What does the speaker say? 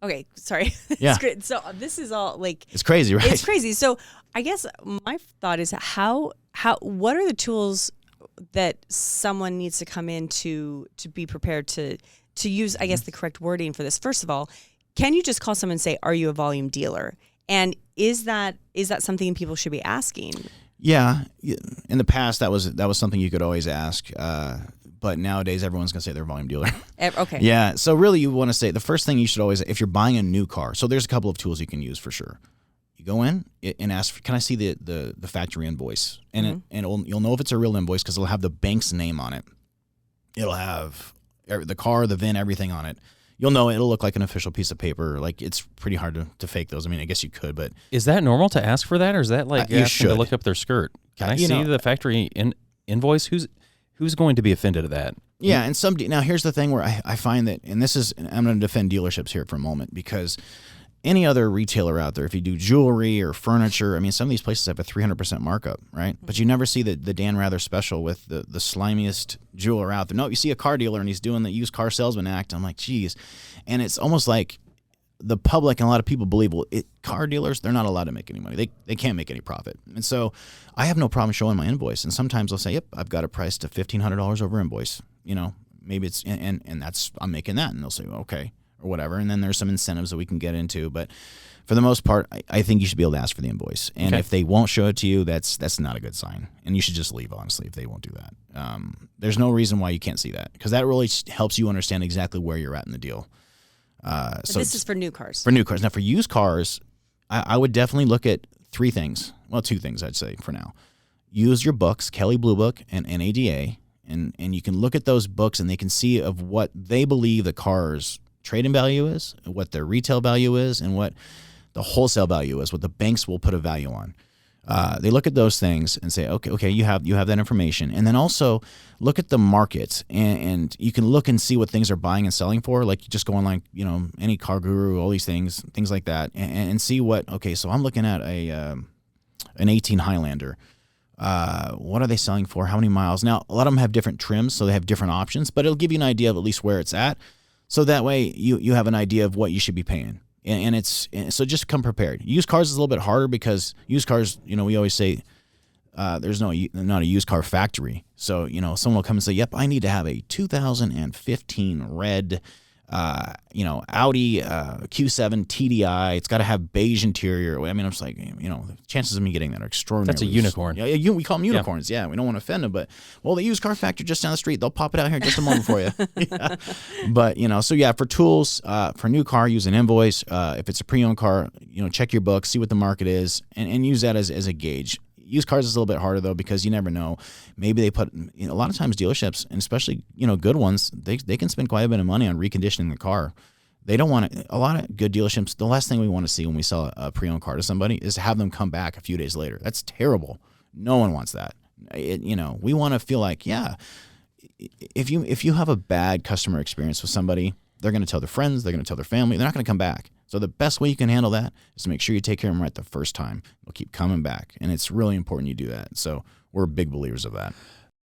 Okay, sorry. Yeah. It's great. So this is all like It's crazy, right? it's crazy. So I guess my thought is what are the tools that someone needs to come in to be prepared to use, I guess, the correct wording for this. First of all, can you just call someone and say, "Are you a volume dealer?" And is that something people should be asking? Yeah, in the past that was something you could always ask, but nowadays everyone's gonna say they're a volume dealer. Okay. Yeah, so really you want to say the first thing you should always, if you're buying a new car, so there's a couple of tools you can use for sure. You go in and ask, can I see the factory invoice? And you'll know if it's a real invoice because it'll have the bank's name on it. It'll have the car, the VIN, everything on it. You'll know it'll look like an official piece of paper. Like, it's pretty hard to fake those. I mean, I guess you could, but is that normal to ask for that, or is that like you asking should to look up their skirt? Can I see the factory invoice? Who's going to be offended at that? Yeah, and now here's the thing where I find that, and I'm going to defend dealerships here for a moment, because any other retailer out there, if you do jewelry or furniture, I mean, some of these places have a 300% markup, right? But you never see the Dan Rather special with the slimiest jeweler out there. No, you see a car dealer and he's doing the used car salesman act. I'm like, geez. And it's almost like the public and a lot of people believe, car dealers, they're not allowed to make any money. They can't make any profit. And so I have no problem showing my invoice. And sometimes I'll say, yep, I've got a price to $1,500 over invoice. You know, maybe it's, and that's, I'm making that. And they'll say, well, okay, or whatever. And then there's some incentives that we can get into. But for the most part, I think you should be able to ask for the invoice. And if they won't show it to you, that's not a good sign. And you should just leave, honestly, if they won't do that. There's no reason why you can't see that, because that really helps you understand exactly where you're at in the deal. So this is for new cars. For new cars. Now, for used cars, I would definitely look at three things. Well, two things, I'd say, for now. Use your books, Kelley Blue Book and NADA, and you can look at those books and they can see of what they believe the car's trade-in value is, what their retail value is, and what the wholesale value is, what the banks will put a value on. They look at those things and say, okay, you have that information. And then also look at the market, and you can look and see what things are buying and selling for. Like, you just go on, like, you know, any Car Guru, all these things like that, and see what, okay, so I'm looking at an 18 Highlander. What are they selling for? How many miles? Now, a lot of them have different trims, so they have different options, but it'll give you an idea of at least where it's at. So that way you have an idea of what you should be paying. And so just come prepared. Used cars is a little bit harder because used cars, you know, we always say there's not a used car factory. So, you know, someone will come and say, yep, I need to have a 2015 red, Audi Q7 TDI. It's got to have beige interior. I mean, I'm just like, you know, the chances of me getting that are extraordinary. That's a unicorn. Yeah, we call them unicorns. Yeah, we don't want to offend them, but, well, the used car factory just down the street, they'll pop it out here in just a moment for you. Yeah. But, you know, so yeah, for tools, for a new car, use an invoice. If it's a pre-owned car, you know, check your books, see what the market is, and use that as a gauge. Used cars is a little bit harder, though, because you never know. Maybe they put, you know, a lot of times dealerships, and especially, you know, good ones, they can spend quite a bit of money on reconditioning the car. They don't want to, a lot of good dealerships, the last thing we want to see when we sell a pre-owned car to somebody is have them come back a few days later. That's terrible. No one wants that. You know, we want to feel like, yeah, if you have a bad customer experience with somebody, they're going to tell their friends, they're going to tell their family, they're not going to come back. So the best way you can handle that is to make sure you take care of them right the first time. They'll keep coming back, and it's really important you do that. So we're big believers of that.